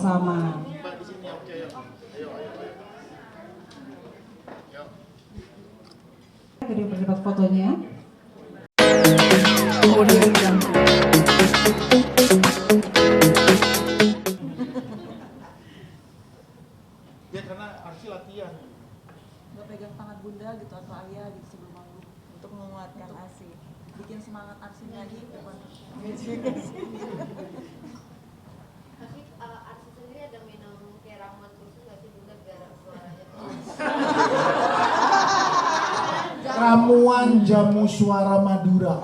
bersama. Jadi berdebat fotonya. Ya karena Arsi latihan. Gak pegang tangan bunda gitu atau ayah gitu sebelum manggung untuk menguatkan Arsi, bikin semangat Arsi lagi bukan? Tapi Arsi sendiri ada minum kayak ramuan khusus nggak sih bunda biar suaranya? Ramuan jamu suara Madura.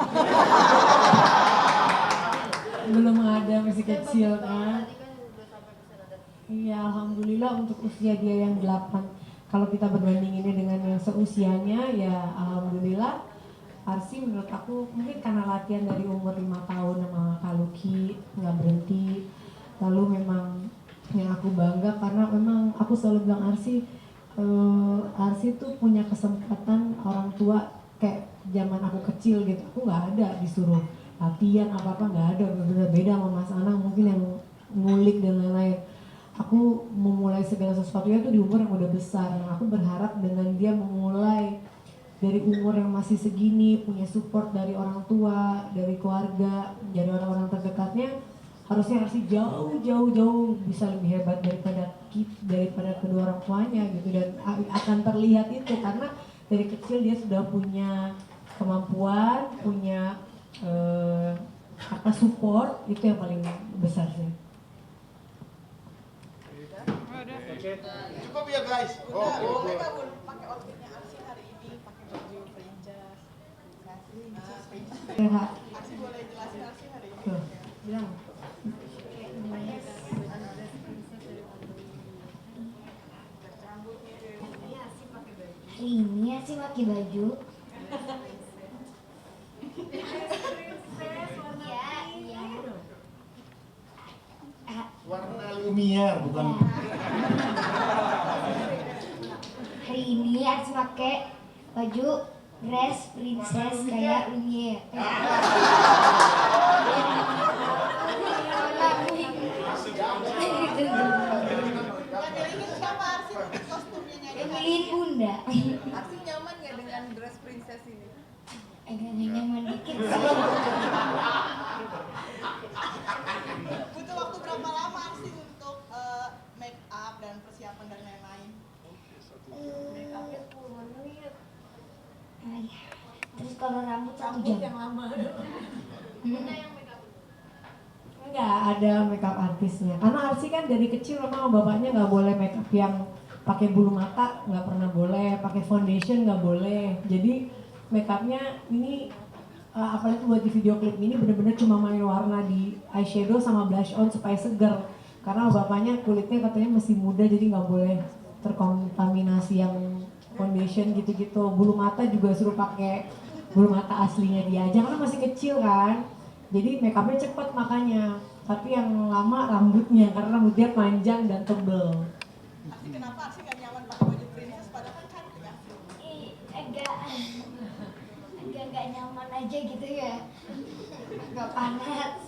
Belum ada, masih kecil kan. Tadi kan udah sampai bisa nada. Iya, alhamdulillah untuk usia dia yang 8. Kalau kita berbanding ini dengan yang seusianya, ya alhamdulillah. Arsi menurut aku mungkin karena latihan dari umur 5 tahun sama Kak Luki nggak berhenti. Lalu memang yang aku bangga karena memang aku selalu bilang Arsi tuh punya kesempatan orang tua kayak zaman aku kecil gitu. Aku nggak ada disuruh latihan apa-apa, nggak ada. Beda sama Mas Anang mungkin yang ngulik dan lain-lain. Aku memulai segala sesuatunya tuh di umur yang udah besar. Nah, aku berharap dengan dia memulai dari umur yang masih segini, punya support dari orang tua, dari keluarga, dari orang-orang terdekatnya, harusnya jauh bisa lebih hebat daripada kedua orang tuanya gitu, dan akan terlihat itu karena dari kecil dia sudah punya kemampuan, punya support, itu yang paling besar sih. Cukup ya guys. Boleh nggak Bun pakai outfitnya Arsi hari ini, pakai baju princess? Arsi boleh jelasin Arsi hari ini? Tuh, bilang. Hari ini Arsi pakai baju. Warna Lumiere bukan. Hari ini Arsi pakai baju dress princess kayak Lumiere. Yang siapa Arsi kostumnya nyanyi? Emilin bunda. Arsi nyaman nggak dengan dress princess ini? Agak nyaman dikit sih. Butuh waktu berapa lama Arsi untuk make up dan persiapan dan lain-lain? Make upnya 10 menit. Iya. Terus kalau rambut 1 jam. Yang lama. Bunda yang make up. Enggak ada makeup artisnya, karena Arsi kan dari kecil memang bapaknya nggak boleh makeup yang pakai bulu mata, nggak pernah boleh, pakai foundation nggak boleh. Jadi makeupnya ini apalagi buat di video klip ini bener-bener cuma main warna di eyeshadow sama blush on supaya seger. Karena bapaknya kulitnya katanya masih muda, jadi nggak boleh terkontaminasi yang foundation gitu-gitu. Bulu mata juga suruh pakai bulu mata aslinya dia aja karena masih kecil kan. Jadi makeupnya cepet makanya. Tapi yang lama rambutnya, karena rambutnya panjang dan tebel. Arsi kenapa Arsi nggak nyaman pakai baju princess padahal kan cantik ya? Agak nggak nyaman aja gitu ya. Agak panas.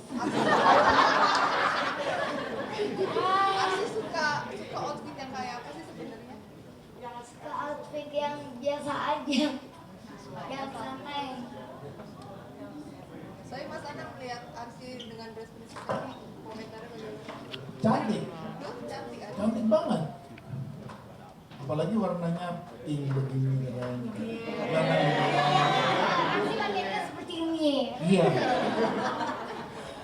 Arsi suka outfit yang kayak apa sih sebenarnya? Suka outfit yang biasa aja. Yang santai. Saya Mas Anang melihat Arsi dengan dress princess ini komentarnya bagaimana? Cantik, Cantik aja. cantik banget. Apalagi warnanya pink begini kan. Arsi pakainya seperti ini. Iya.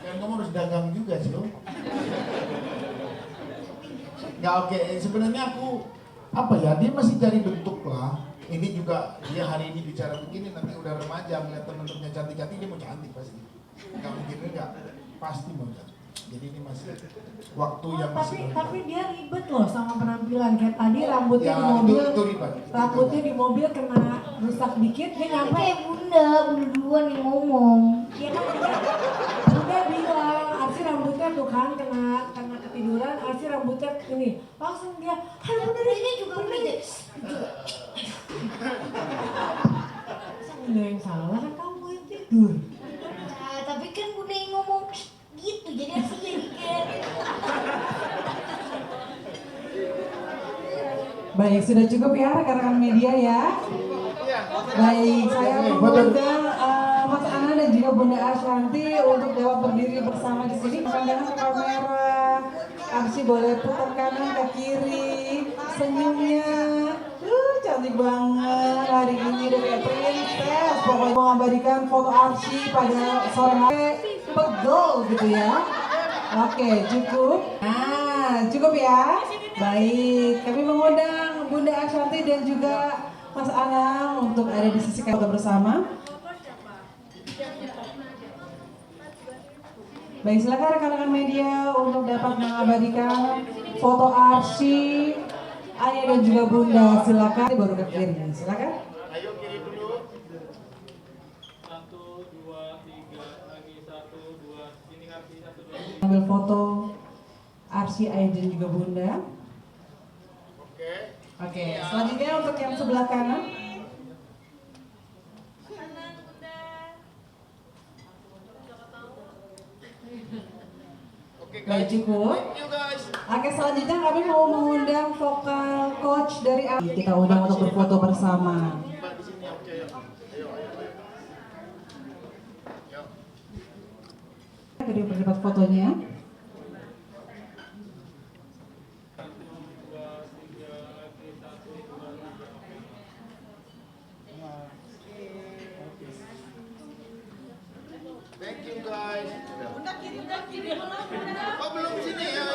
Kan kamu harus dagang juga sih lo. Ya oke, sebenarnya aku apa ya, dia masih cari bentuk lah. Ini juga dia hari ini bicara begini, nanti udah remaja ngeliat temen-temennya cantik-cantik, dia mau cantik pasti. Gak mungkin enggak, pasti mau cantik. Jadi ini masih waktu yang masih Tapi dia ribet loh sama penampilan. Kayak tadi rambutnya ya, di mobil, itu ribet. rambutnya di mobil kena rusak dikit, dia nyampe. Kayak bunda duluan yang ngomong. Iya kan, udah bilang, Arsi rambutnya tuh kan kena ketiduran, Arsi rambutnya ini. Langsung dia, bener ini juga bener. Bunda yang salah kan kamu yang tidur. Nah, tapi kan bunda yang ngomong gitu, jadi Arsi jadi kayak Baik, sudah cukup ya rekan-rekan media ya. Baik, saya mengundang Mas Ana dan juga Bunda Ashanti untuk dapat berdiri bersama di sini. Pandangan kamera, Arsy boleh putar kanan ke kiri, senyumnya. Cantik banget hari ini udah kayak princess. Pokoknya mengabadikan foto Arsy pada sore hari pegel gitu ya. Oke, cukup. Nah, cukup ya. Baik, kami mengundang Bunda Ashanti dan juga Mas Anang untuk ada di sisi foto bersama. Baik, silakan rekan-rekan media untuk dapat mengabadikan foto Arsy, Ayah dan juga Bunda. Silakan, baru ke kiri. Silakan. Ayo kiri dulu. 1, 2, 3, lagi 1, 2, ini Arsy 1, 2. Ambil foto Arsy, Ayah dan juga Bunda. Oke, selanjutnya untuk yang sebelah kanan. Baik, cukup. Oke, selanjutnya kami mau mengundang vokal coach dari Arsy. Kita undang untuk berfoto bersama. Kedua pendapat fotonya. Thank you guys. Udah kiri belum. Oh belum sini ya.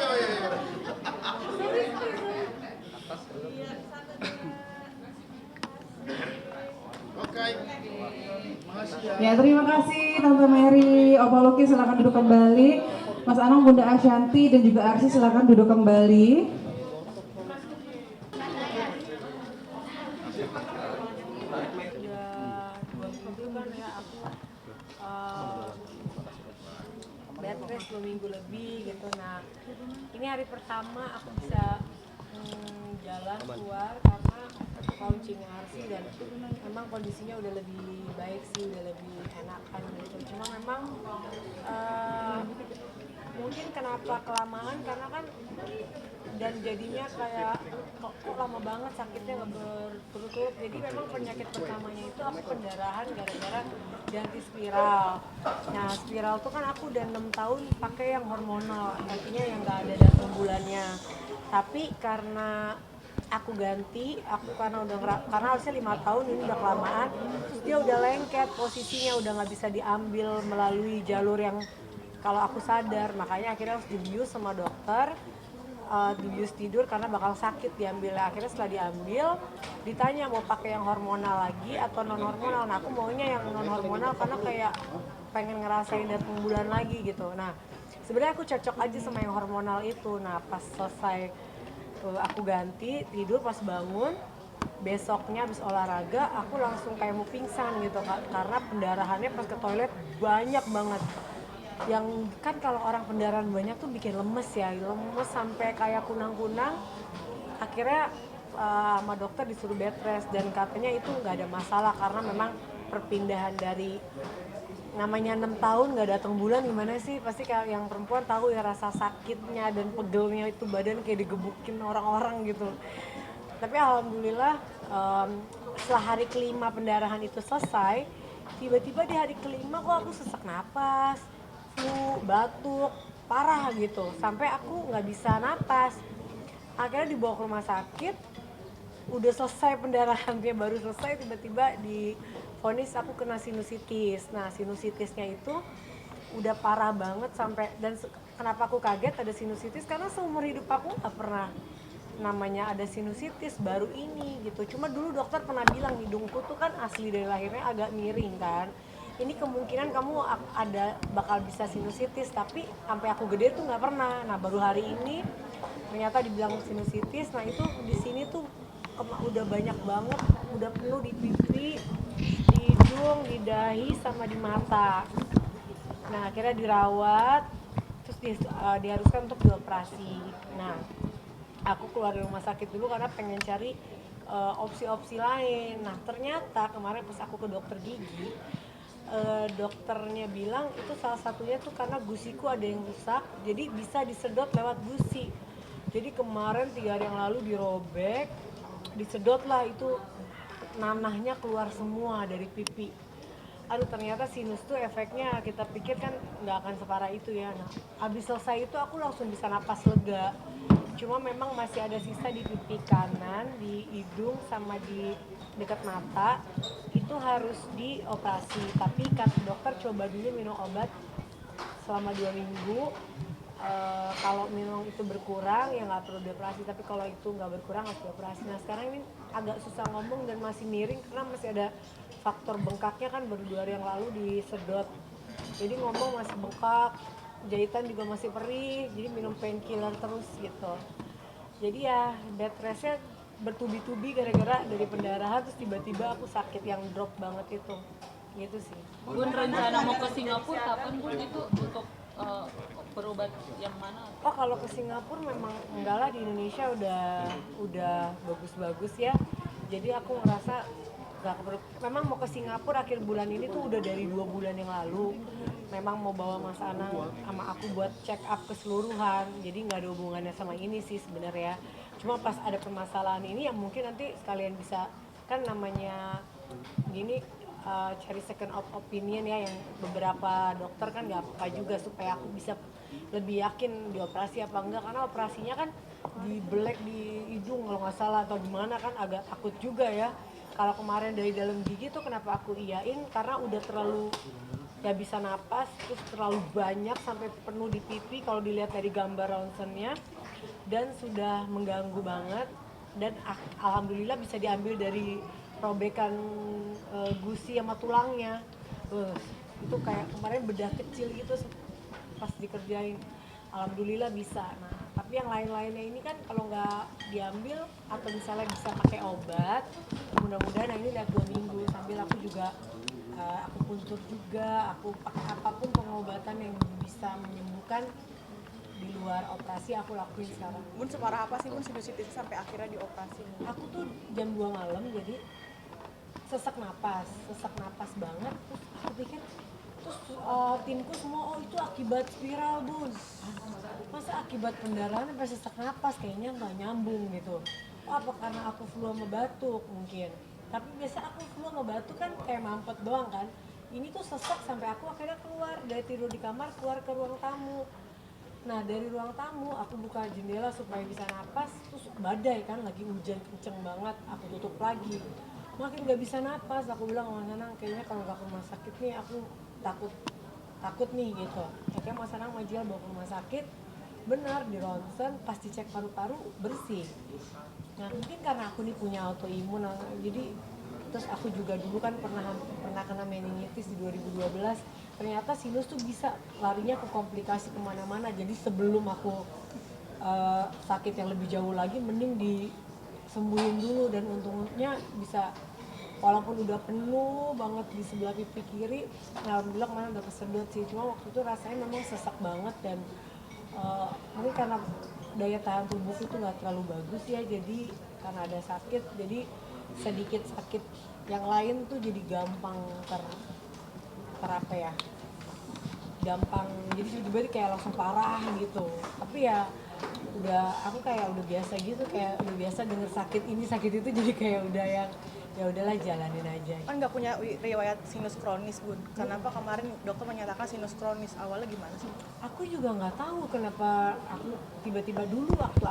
Oke. Makasih ya. Ya, terima kasih Tante Mary, Opa Luki silakan duduk kembali. Mas Anang, Bunda Ashanti dan juga Arsy silakan duduk kembali. Bed rest 2 minggu lebih gitu. Nah, ini hari pertama aku bisa jalan keluar karena coaching Arsy dan memang kondisinya udah lebih baik sih, udah lebih enakan gitu. Cuma memang mungkin kenapa kelamaan karena kan dan jadinya kayak kok lama banget sakitnya nggak berturut-turut. Jadi memang penyakit pertamanya itu aku pendarahan gara-gara ganti spiral. Nah, spiral tuh kan aku udah 6 tahun pakai yang hormonal, artinya yang nggak ada datang bulannya. Tapi karena aku ganti, karena harusnya 5 tahun ini udah kelamaan, terus dia udah lengket posisinya, udah nggak bisa diambil melalui jalur yang kalau aku sadar. Makanya akhirnya harus dibius sama dokter, dibius tidur karena bakal sakit diambilnya. Akhirnya setelah diambil, ditanya mau pakai yang hormonal lagi atau non hormonal. Nah, aku maunya yang non hormonal karena kayak pengen ngerasain datang bulan lagi gitu. Nah, sebenarnya aku cocok aja sama yang hormonal itu. Nah, pas selesai aku ganti, tidur pas bangun, besoknya habis olahraga aku langsung kayak mau pingsan gitu karena pendarahannya pas ke toilet banyak banget. Yang kan kalau orang pendarahan banyak tuh bikin lemes ya, lemes sampai kayak kunang-kunang. Akhirnya sama dokter disuruh bed rest dan katanya itu nggak ada masalah karena memang perpindahan dari namanya 6 tahun nggak datang bulan gimana sih, pasti kayak yang perempuan tahu ya rasa sakitnya dan pegelnya itu badan kayak digebukin orang-orang gitu. Tapi alhamdulillah setelah hari kelima pendarahan itu selesai, tiba-tiba di hari kelima kok aku sesak napas, flu, batuk, parah gitu, sampai aku nggak bisa napas. Akhirnya dibawa ke rumah sakit, udah selesai pendarahannya, baru selesai tiba-tiba divonis aku kena sinusitis. Nah, sinusitisnya itu udah parah banget sampai, dan kenapa aku kaget ada sinusitis karena seumur hidup aku nggak pernah namanya ada sinusitis, baru ini gitu. Cuma dulu dokter pernah bilang hidungku tuh kan asli dari lahirnya agak miring kan, ini kemungkinan kamu bakal bisa sinusitis, tapi sampai aku gede tuh nggak pernah. Nah, baru hari ini ternyata dibilang sinusitis. Nah, itu di sini tuh udah banyak banget, udah penuh di pipi, di hidung, di dahi, sama di mata. Nah, akhirnya dirawat, terus diharuskan untuk dioperasi. Nah, aku keluar dari rumah sakit dulu karena pengen cari opsi-opsi lain. Nah, ternyata kemarin pas aku ke dokter gigi, dokternya bilang itu salah satunya tuh karena gusiku ada yang rusak, jadi bisa disedot lewat gusi. Jadi kemarin 3 hari yang lalu dirobek, disedot lah itu nanahnya keluar semua dari pipi. Aduh ternyata sinus tuh efeknya kita pikir kan nggak akan separah itu ya. Nah, abis selesai itu aku langsung bisa napas lega. Cuma memang masih ada sisa di pipi kanan, di hidung sama di dekat mata. Itu harus dioperasi. Tapi kata dokter coba dulu minum obat selama 2 minggu. Kalau memang itu berkurang ya nggak perlu dioperasi, tapi kalau itu nggak berkurang harus dioperasi. Nah sekarang ini agak susah ngomong dan masih miring karena masih ada faktor bengkaknya kan, baru 2 hari yang lalu disedot, jadi ngomong masih bengkak, jahitan juga masih perih, jadi minum painkiller terus gitu. Jadi ya bed restnya bertubi-tubi gara-gara dari pendarahan, terus tiba-tiba aku sakit yang drop banget itu gitu sih. Bun, rencana mau ke Singapura kapan Bun itu untuk berobat yang mana? Oh kalau ke Singapura memang enggak lah, di Indonesia udah bagus-bagus ya. Jadi aku ngerasa nggak perlu. Memang mau ke Singapura akhir bulan ini tuh udah dari 2 bulan yang lalu. Memang mau bawa Mas Anang sama aku buat check up keseluruhan. Jadi nggak ada hubungannya sama ini sih sebenarnya. Cuma pas ada permasalahan ini yang mungkin nanti sekalian bisa, kan namanya gini, cari second opinion ya, yang beberapa dokter kan nggak apa juga supaya aku bisa lebih yakin dioperasi apa enggak, karena operasinya kan dibelek di hidung kalau nggak salah atau gimana kan, agak takut juga ya. Kalau kemarin dari dalam gigi tuh kenapa aku iyain, karena udah terlalu nggak bisa napas, terus terlalu banyak sampai penuh di pipi kalau dilihat dari gambar ronsennya, dan sudah mengganggu banget. Dan alhamdulillah bisa diambil dari robekan gusi sama tulangnya. Itu kayak kemarin bedah kecil gitu pas dikerjain, alhamdulillah bisa. Nah tapi yang lain-lainnya ini kan kalau nggak diambil atau misalnya bisa pakai obat, mudah-mudahan. Nah ini udah 2 minggu sambil aku juga aku puntur juga, aku pakai apapun pengobatan yang bisa menyembuhkan di luar operasi aku lakuin sekarang. Bun, separah apa sih Bun sinusitis sampai akhirnya dioperasi? Aku tuh jam 2 malam jadi sesak napas banget. Terus aku pikir, terus timku semua, oh itu akibat spiral Bun. Masa akibat pendarahan sampai sesak napas, kayaknya nggak nyambung gitu. Oh, apa karena aku flu sama batuk mungkin. Tapi biasa aku flu sama batuk kan kayak mampet doang kan. Ini tuh sesak sampai aku akhirnya keluar dari tidur di kamar, keluar ke ruang tamu. Nah dari ruang tamu aku buka jendela supaya bisa napas, terus badai kan, lagi hujan kenceng banget, aku tutup lagi. Makin nggak bisa napas, aku bilang sama Mas Anang, kayaknya kalau nggak ke rumah sakit nih aku takut nih gitu. Akhirnya Mas Anang Majil bawa ke rumah sakit, benar di ronsen pas dicek paru-paru bersih. Nah mungkin karena aku nih punya autoimun, jadi terus aku juga dulu kan pernah kena meningitis di 2012. Ternyata sinus tuh bisa larinya ke komplikasi kemana-mana. Jadi sebelum aku sakit yang lebih jauh lagi, mending disembuhin dulu. Dan untungnya bisa, walaupun udah penuh banget di sebelah pipi kiri, alhamdulillah kemarin udah kesedot sih. Cuma waktu itu rasanya memang sesak banget, dan mungkin karena daya tahan tubuh itu nggak terlalu bagus ya, jadi karena ada sakit, jadi sedikit sakit yang lain tuh jadi gampang apa ya, gampang, jadi tiba-tiba kayak langsung parah gitu. Tapi ya aku kayak udah biasa gitu, kayak udah biasa denger sakit ini sakit itu, jadi kayak udah yang ya udahlah jalanin aja. Kan nggak punya riwayat sinus kronis Bun, kenapa kemarin dokter menyatakan sinus kronis, awalnya gimana sih? Aku juga nggak tahu kenapa aku tiba-tiba. Dulu waktu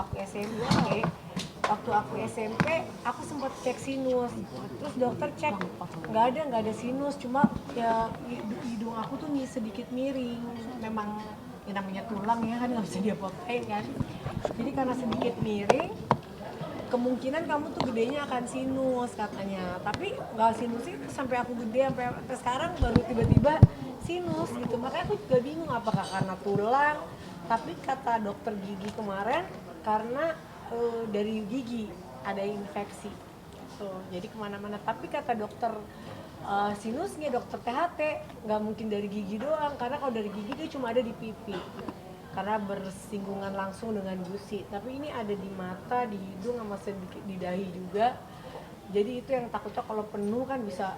aku SMP aku sempat cek sinus, terus dokter cek nggak ada sinus, cuma ya hidung aku tuh sedikit miring. Memang ya namanya tulang ya kan, nggak bisa diapa-apain kan. Jadi karena sedikit miring, kemungkinan kamu tuh gedenya akan sinus katanya. Tapi nggak sinus itu sampai aku gede, sampai sekarang baru tiba-tiba sinus gitu. Makanya aku juga bingung apakah karena tulang. Tapi kata dokter gigi kemarin karena dari gigi ada infeksi gitu. Jadi kemana-mana. Tapi kata dokter sinusnya, dokter THT, nggak mungkin dari gigi doang, karena kalau dari gigi dia cuma ada di pipi karena bersinggungan langsung dengan gusi. Tapi ini ada di mata, di hidung, sama sedikit di dahi juga. Jadi itu yang takutnya kalau penuh kan bisa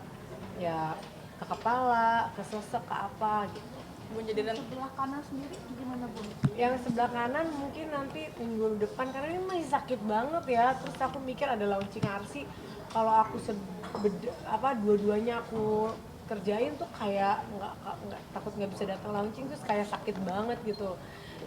ya ke kepala, ke sesek, ke apa gitu. Bun, jadi sebelah kanan sendiri gimana Bun? Yang sebelah kanan mungkin nanti minggu depan karena ini masih sakit banget ya. Terus aku mikir ada launching Arsi, kalau aku dua-duanya aku kerjain tuh kayak nggak takut nggak bisa datang launching, terus kayak sakit banget gitu.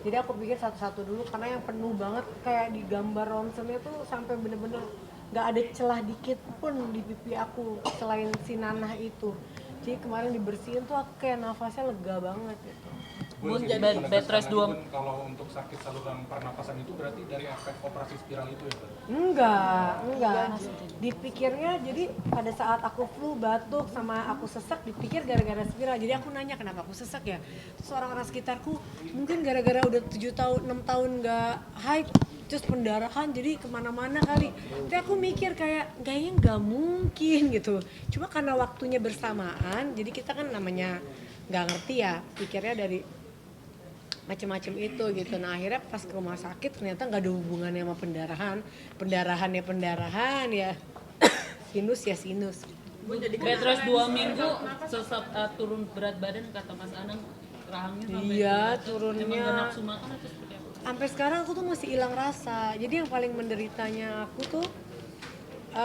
Jadi aku pikir satu-satu dulu karena yang penuh banget kayak di gambar ronsennya tuh sampai bener-bener nggak ada celah dikit pun di pipi aku selain si nanah itu. Jadi kemarin dibersihin tuh aku kayak nafasnya lega banget gitu. Bun, jadi bed rest 2. Kalau untuk sakit saluran pernapasan itu berarti dari efek operasi spiral itu ya? Enggak. Dipikirnya jadi pada saat aku flu, batuk, sama aku sesek dipikir gara-gara spiral. Jadi aku nanya kenapa aku sesek ya. Terus orang-orang sekitarku mungkin gara-gara udah 7 tahun, 6 tahun nggak haid, terus pendarahan jadi kemana-mana kali. Tapi aku mikir kayaknya nggak mungkin gitu. Cuma karena waktunya bersamaan, jadi kita kan namanya nggak ngerti ya, pikirnya dari macam-macam itu gitu. Nah akhirnya pas ke rumah sakit ternyata nggak ada hubungannya sama pendarahan ya sinus ya sinus. Bun, jadi Bed rest 2 minggu turun berat badan kata Mas Anang, rahangnya sampai Iya emang turunnya gak nafsu makan atau seperti apa? sampai sekarang aku tuh masih hilang rasa. Jadi yang paling menderitanya aku tuh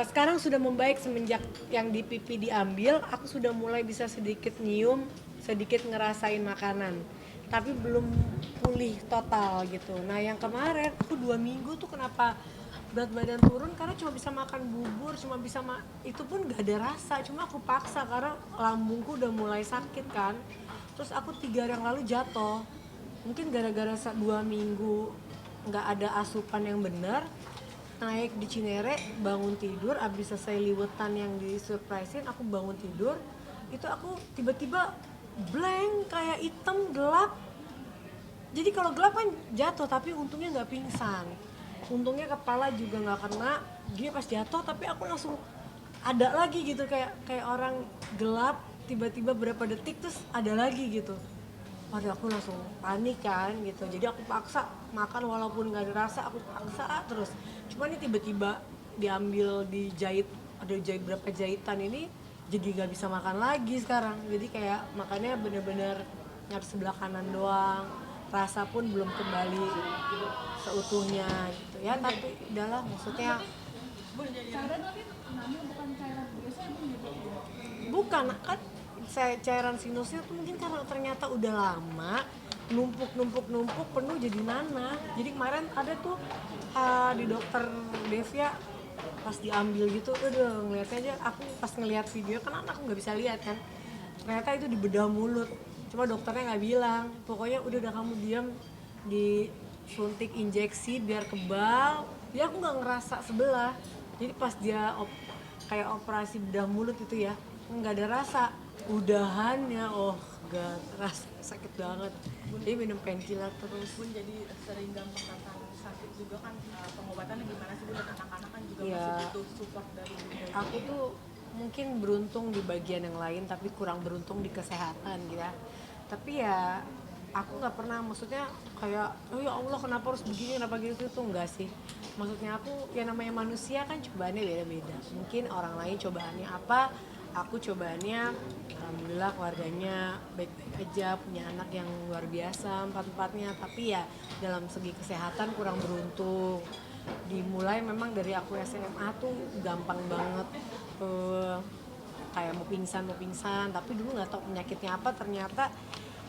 sekarang sudah membaik semenjak yang di pipi diambil. Aku sudah mulai bisa sedikit nyium, sedikit ngerasain makanan, tapi belum pulih total gitu. Nah yang kemarin aku 2 minggu tuh kenapa berat badan turun karena cuma bisa makan bubur, cuma bisa itu pun gak ada rasa, cuma aku paksa karena lambungku udah mulai sakit kan. Terus aku 3 hari yang lalu jatuh, mungkin gara-gara 2 minggu nggak ada asupan yang benar, naik di Cinere, bangun tidur, abis selesai liwetan yang disurprisein, aku bangun tidur, itu aku tiba-tiba blank, kayak hitam gelap. Jadi kalau gelap kan jatuh, tapi untungnya nggak pingsan, untungnya kepala juga nggak kena. Dia pas jatuh tapi aku langsung ada lagi gitu, kayak orang gelap tiba-tiba berapa detik terus ada lagi gitu. Waduh, aku langsung panik kan gitu. Jadi aku paksa makan walaupun nggak ada rasa, aku paksa terus. Cuma ini tiba-tiba diambil, dijahit, ada jahit berapa jahitan ini, jadi nggak bisa makan lagi sekarang. Jadi kayak makannya bener-bener nyari sebelah kanan doang, rasa pun belum kembali seutuhnya gitu ya. Tapi udahlah, maksudnya bukan kan cairan sinusnya tuh mungkin karena ternyata udah lama numpuk penuh jadi nanah. Jadi kemarin ada tuh di dokter Devia pas diambil gitu, udah ngeliatnya aja, aku pas ngeliat video kan aku nggak bisa lihat kan, ternyata itu di bedah mulut. Cuma dokternya nggak bilang, pokoknya udah kamu diam, disuntik injeksi biar kebal. Dia aku nggak ngerasa sebelah. Jadi pas dia kayak operasi bedah mulut itu ya, nggak ada rasa. Udahannya gak rasa sakit banget. Jadi minum painkiller terus. Bun, jadi sering gampang datang sakit juga kan, pengobatannya gimana sih Bun? Dan anak-anak kan juga Ya, masih butuh support dari Bunda. aku tuh mungkin beruntung di bagian yang lain tapi kurang beruntung di kesehatan gitu ya. Tapi ya aku nggak pernah maksudnya kayak oh ya Allah kenapa harus begini, kenapa gitu, tuh enggak sih. Maksudnya aku ya namanya manusia kan cobaannya beda-beda. Mungkin orang lain cobaannya apa, aku cobaannya alhamdulillah keluarganya baik-baik aja, punya anak yang luar biasa empat-empatnya. Tapi ya dalam segi kesehatan kurang beruntung. Dimulai memang dari aku SMA tuh gampang banget kayak mau pingsan, tapi dulu nggak tahu penyakitnya apa. Ternyata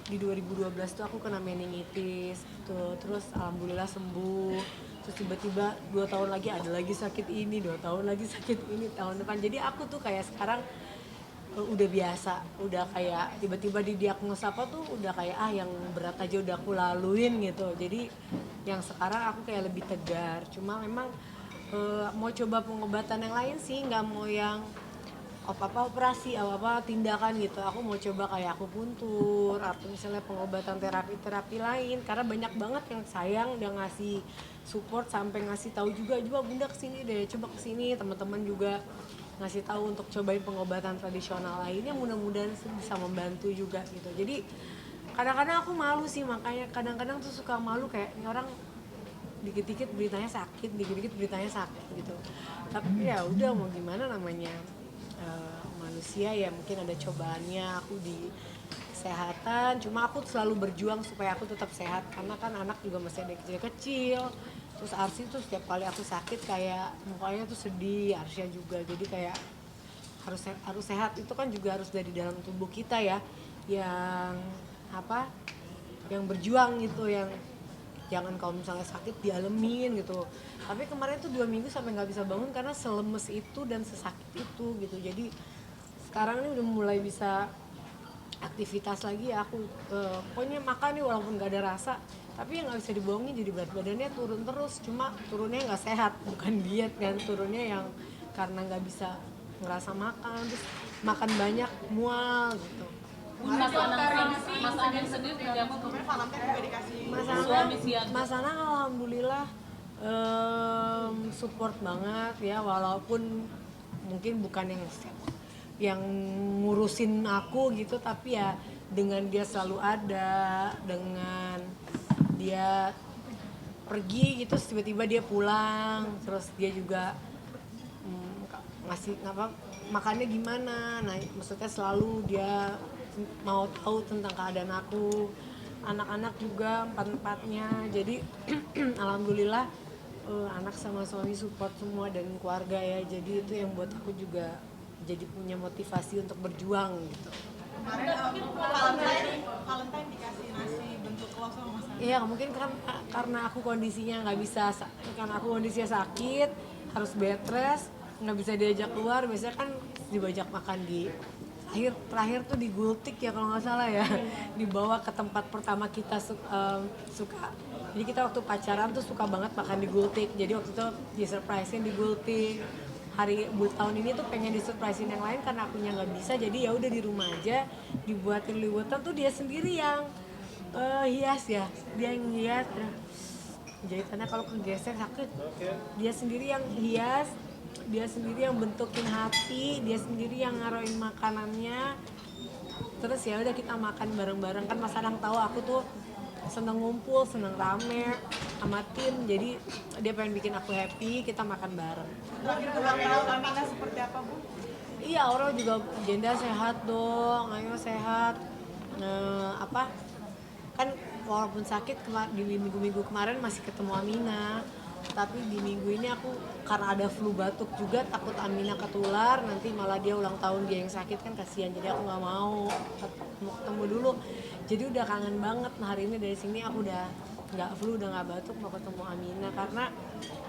di 2012 tuh aku kena meningitis gitu. Terus alhamdulillah sembuh. Terus tiba-tiba 2 tahun lagi ada lagi sakit ini, 2 tahun lagi sakit ini, tahun depan. Jadi aku tuh kayak sekarang udah biasa, udah kayak tiba-tiba didiagnosa apa tuh udah kayak yang berat aja udah aku laluin gitu. Jadi yang sekarang aku kayak lebih tegar. Cuma memang mau coba pengobatan yang lain sih, nggak mau yang apa-apa operasi, apa-apa tindakan gitu. Aku mau coba kayak aku puntur atau misalnya pengobatan terapi lain, karena banyak banget yang sayang udah ngasih support sampai ngasih tahu juga Bunda kesini deh, coba kesini. Teman-teman juga ngasih tahu untuk cobain pengobatan tradisional lainnya, mudah-mudahan bisa membantu juga gitu. Jadi kadang-kadang aku malu sih, makanya kadang-kadang tuh suka malu kayak ini orang dikit-dikit beritanya sakit, dikit-dikit beritanya sakit gitu. Tapi ya udah mau gimana, namanya manusia ya, mungkin ada cobaannya. Aku di kesehatan. Cuma aku selalu berjuang supaya aku tetap sehat karena kan anak juga masih ada kecil-kecil. Terus Arsi tuh setiap kali aku sakit kayak mukanya tuh sedih, Arsya juga. Jadi kayak harus sehat itu kan juga harus dari dalam tubuh kita ya, yang apa, yang berjuang gitu, yang jangan kalau misalnya sakit dialemin gitu. Tapi kemarin tuh 2 minggu sampai nggak bisa bangun karena selemes itu dan sesakit itu gitu. Jadi sekarang ini udah mulai bisa aktivitas lagi ya, aku pokoknya makan nih walaupun nggak ada rasa, tapi yang nggak bisa dibohongin jadi berat badannya turun terus. Cuma turunnya nggak sehat, bukan diet kan, turunnya yang karena nggak bisa ngerasa makan, terus makan banyak mual gitu. Mas Anang sendiri tidak mau Mas Anang alhamdulillah support banget ya, walaupun mungkin bukan yang ngurusin aku gitu, tapi ya dengan dia selalu ada, dengan dia pergi gitu tiba-tiba dia pulang, terus dia juga ngasih makannya gimana, nah maksudnya selalu dia mau tahu tentang keadaan aku, anak-anak juga empat-empatnya. Jadi alhamdulillah anak sama suami support semua dan keluarga ya, jadi itu yang buat aku juga jadi punya motivasi untuk berjuang gitu. Valentine dikasih nasi bentuk lo sama Mas Anang. Iya mungkin karena aku kondisinya nggak bisa, karena aku kondisinya sakit, harus bed rest, nggak bisa diajak keluar. Biasanya kan dibajak makan di terakhir tuh di Gultik ya kalau nggak salah ya, dibawa ke tempat pertama kita suka. Jadi kita waktu pacaran tuh suka banget makan di Gultik, jadi waktu itu di surprisein di Gultik. Tahun ini tuh pengen di surprisein yang lain karena akunya nggak bisa, jadi ya udah di rumah aja dibuatin liwetan tuh dia sendiri yang hias ya, dia yang hias. Jahitannya kalau kegeser sakit, dia sendiri yang hias, dia sendiri yang bentukin hati, dia sendiri yang ngaroin makanannya. Terus ya udah kita makan bareng-bareng, kan Mas Anang tahu aku tuh seneng ngumpul, seneng rame sama tim, jadi dia pengen bikin aku happy, kita makan bareng. Ulang tahun Amina seperti apa, Bu? Iya, Aurel juga Jenda sehat dong, ayo sehat. Kan walaupun sakit di minggu-minggu kemarin masih ketemu Amina, tapi di minggu ini aku karena ada flu batuk juga, takut Amina ketular, nanti malah dia ulang tahun dia yang sakit kan kasihan, jadi aku nggak mau ketemu dulu. Jadi udah kangen banget. Nah hari ini dari sini aku udah nggak flu, udah nggak batuk, mau ketemu Amina karena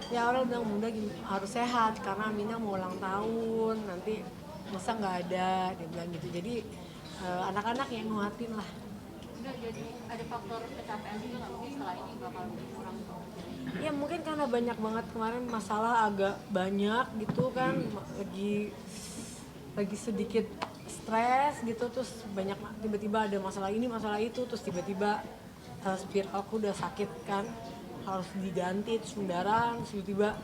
ya orang bilang bunda harus sehat karena Amina mau ulang tahun nanti, masa nggak ada, dia bilang gitu. Jadi anak-anak yang nguatin lah. Udah jadi ada faktor kecapean juga nggak mungkin setelah ini bakal kurang tuh? Ya mungkin karena banyak banget kemarin masalah, agak banyak gitu kan, lagi sedikit stres gitu, terus banyak tiba-tiba ada masalah ini masalah itu, terus tiba-tiba spiralku udah sakit kan, harus diganti, terus mendaran, terus tiba-tiba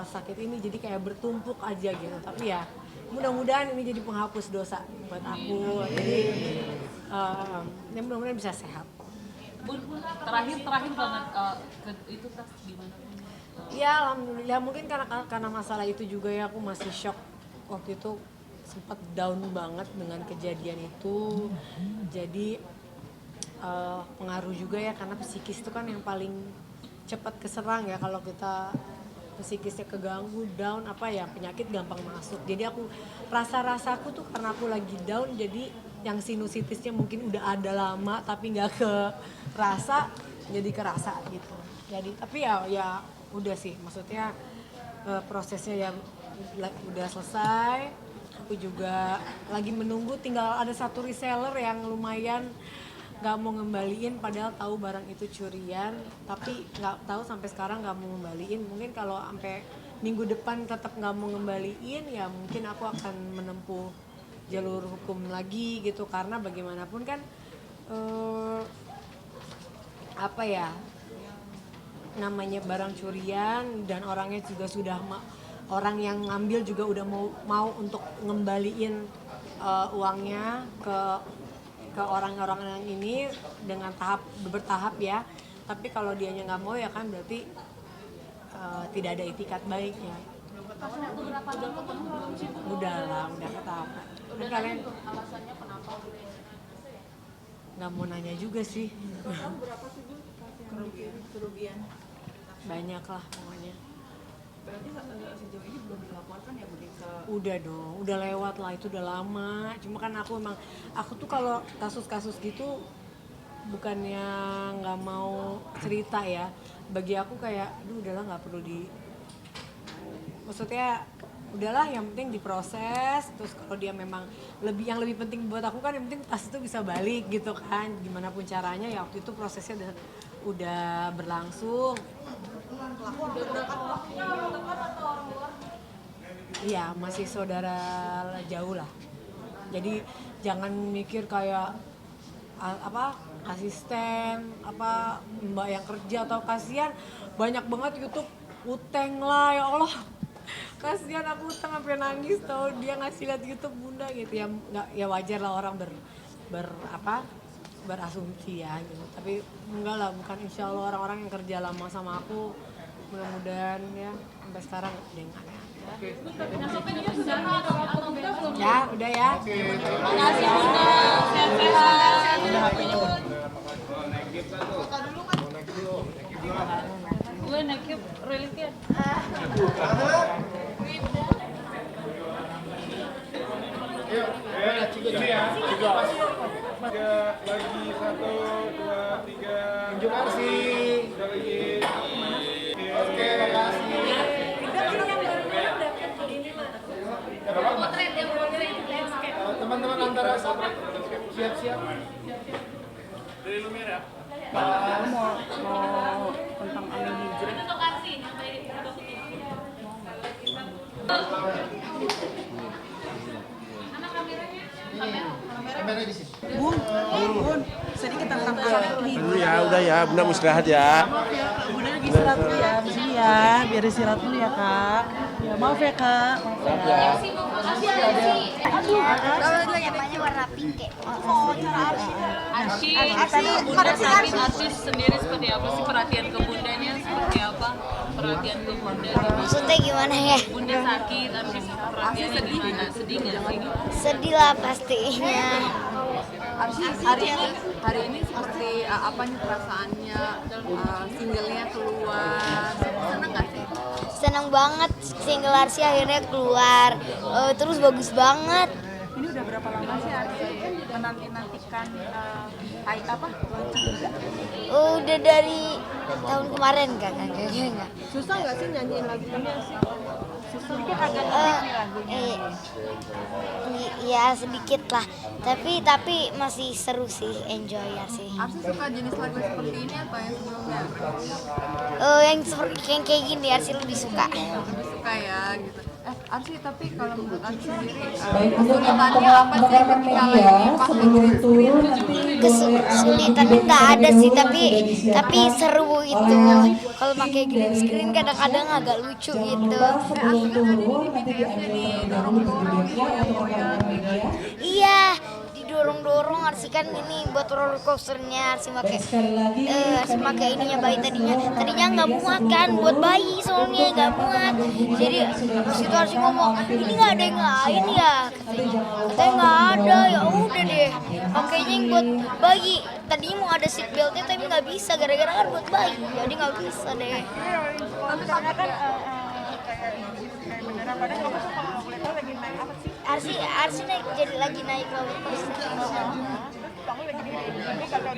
sakit ini, jadi kayak bertumpuk aja gitu. Tapi ya mudah-mudahan ini jadi penghapus dosa buat aku, jadi ya mudah-mudahan bisa sehat. Bun, terakhir banget itu tas gimana? Ya alhamdulillah, mungkin karena masalah itu juga ya, aku masih shock waktu itu, sempat down banget dengan kejadian itu. Jadi pengaruh juga ya, karena psikis itu kan yang paling cepat keserang ya, kalau kita psikisnya keganggu, down penyakit gampang masuk. Jadi aku rasaku tuh karena aku lagi down, jadi yang sinusitisnya mungkin udah ada lama tapi nggak kerasa, jadi kerasa gitu. Jadi tapi ya udah sih, maksudnya prosesnya ya udah selesai. Aku juga lagi menunggu, tinggal ada satu reseller yang lumayan nggak mau ngembaliin, padahal tahu barang itu curian, tapi nggak tahu sampai sekarang nggak mau ngembaliin. Mungkin kalau sampai minggu depan tetap nggak mau ngembaliin, ya mungkin aku akan menempuh jalur hukum lagi gitu, karena bagaimanapun kan namanya barang curian, dan orangnya juga sudah orang yang ngambil juga udah mau untuk ngembaliin uangnya ke orang-orang yang ini dengan bertahap ya. Tapi kalau dianya nggak mau ya kan berarti tidak ada itikat baik ya. Udah ketahuan. Udah kalian alasannya kenapa? nggak mau nanya juga sih. Total berapa sih Bu kerugian? Banyak lah pokoknya. Berarti sejauh ini belum dilaporkan ya Bu ke... Udah dong, udah lewat lah, itu udah lama. Cuma kan aku tuh kalau kasus-kasus gitu bukannya nggak mau cerita ya. Bagi aku kayak, aduh udahlah nggak perlu maksudnya udahlah yang penting diproses. Terus kalau dia memang yang lebih penting buat aku kan yang penting tas itu bisa balik gitu kan. Gimana pun caranya ya waktu itu prosesnya udah berlangsung. Iya, masih saudara jauh lah. Jadi jangan mikir kayak asisten, mbak yang kerja atau kasihan banyak banget YouTube uteng lah ya Allah. Kasihan aku uteng sampai nangis tau dia ngasih lihat YouTube Bunda gitu ya. Nggak, ya wajar lah orang berasumsi ya gitu. Tapi enggak lah, bukan, insya Allah orang-orang yang kerja lama sama aku mudah-mudahan ya sampai sekarang dengan ya udah ya. Makasih Bunda, sehat-sehat. Udah HP-nya Bu. Gue naik religion. Ini ya, juga. Lagi 1, 2, 3. Tunjuk Arsi. Udah lagi. Oke, makasih. Teman-teman antara siap-siap. Dari Lumiere ya. Mau tentang Amin Hijrah. Kameranya di sini. Bun, sedikit tentang anak ini. Dulu ya, udah ya, Bunda mau istirahat ya. Bunda lagi istirahat dulu ya, di sini ya, biar istirahat dulu ya Kak. Ya maaf ya Kak. Kalau namanya warna pink kayak. Arsis sendiri seperti apa sih, perhatian ke bundanya seperti apa? Perhatian ke bunda gimana? Maksudnya gimana ya? Bunda sakit, Arsis perhatiannya gimana? Sedih nggak sih? Sedih lah pastinya. Hari ini seperti apa nih perasaannya, singlenya keluar, seneng nggak sih? Seneng banget single Arsi akhirnya keluar. Terus bagus banget. Ini udah berapa lama sih Arsi menanti-nantikan Udah dari tahun kemarin enggak. Susah nggak sih nyanyiin lagunya sih? sedikit agak unik nih lagunya. Iya sedikit lah. Tapi masih seru sih, enjoy ya sih. Arsi suka jenis lagu seperti ini atau yang sebelumnya? Yang kayak gini Arsi lebih suka. Lebih suka ya gitu. Arsi, tapi kalau menurut Arsi sendiri Baik, untuk kesulitannya apa sih teman-teman ketika media lagi pas sebelum turun nanti Kesulitannya nggak ada sih, tapi seru itu. Kalau pakai green screen kadang-kadang agak lucu gitu. sebelum turun nanti diambil dahulu videonya untuk teman-teman media. Iya, didorong-dorong Arsi kan ini buat roller coasternya. Arsi pakai ininya bayi tadinya nggak muat kan, buat bayi soalnya nggak muat. Jadi situ Arsi ngomong ini nggak ada yang lain ya, katanya nggak ada. Ya udah deh, pakainya yang buat bayi. Tadinya mau ada seat beltnya tapi nggak bisa gara-gara kan buat bayi, jadi nggak bisa deh. Tapi karena kan kayak beneran, padahal kamu tuh kalau boleh tahu lagi naik apa sih? Arsi lagi naik roller coaster. Kamu lagi ini kakak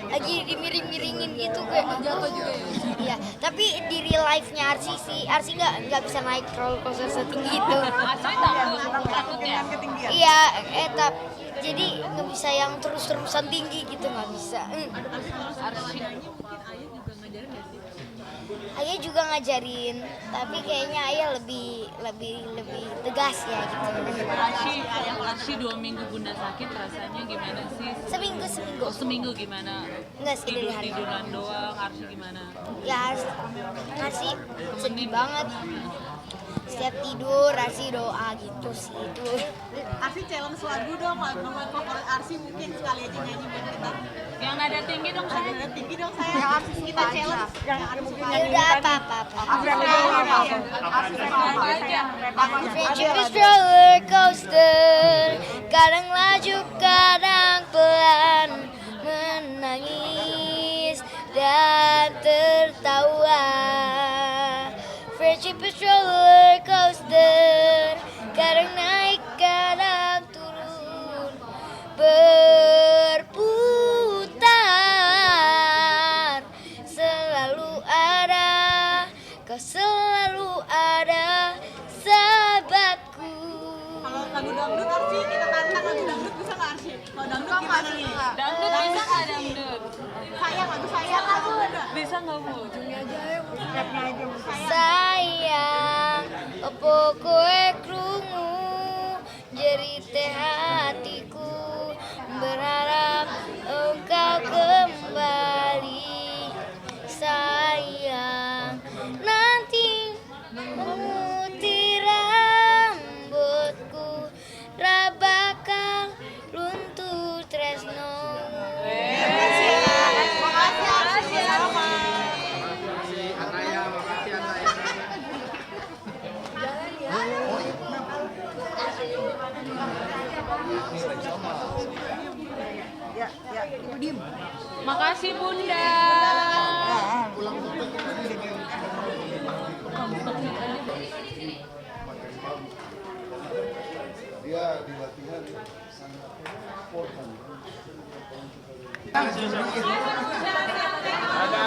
Lagi dimiring-miringin gitu kayak jatuh juga ya. Iya, tapi di real life-nya Arsi nggak bisa naik roller coaster setinggi itu. Asli takut ya? Iya, jadi nggak bisa yang terus-terusan tinggi gitu, nggak bisa. Ayah juga ngajarin, tapi kayaknya Ayah lebih tegas ya gitu. Arsi 2 minggu bunda sakit rasanya gimana sih? Seminggu. Oh, seminggu gimana? Enggak sih dari hari. Tiduran doang, Arsi gimana? Ya Arsi sedih banget. Setiap tidur Arsi doa gitu sih itu. Arsi challenge lagu dong, lagu favorit Arsi mungkin sekali aja nyanyi buat kita. Yang nada tinggi dong saya. Nada tinggi dong saya. Yang Arsi kita challenge. Yang Arsi mungkin Ya udah apa-apa. Friendship is roller coaster, kadang laju kadang pelan. Dangdut bisa nggak dangdut? Sayang, lagu sayang aku. Bisa nggak Bu? Sayang, opo kowe krungu jerite hatiku, berharap engkau kembali. Sayang, nanti memutih rambutku, rabakal runtuh tresno. Makasih Bunda. Dia di latihan sangat important. Ada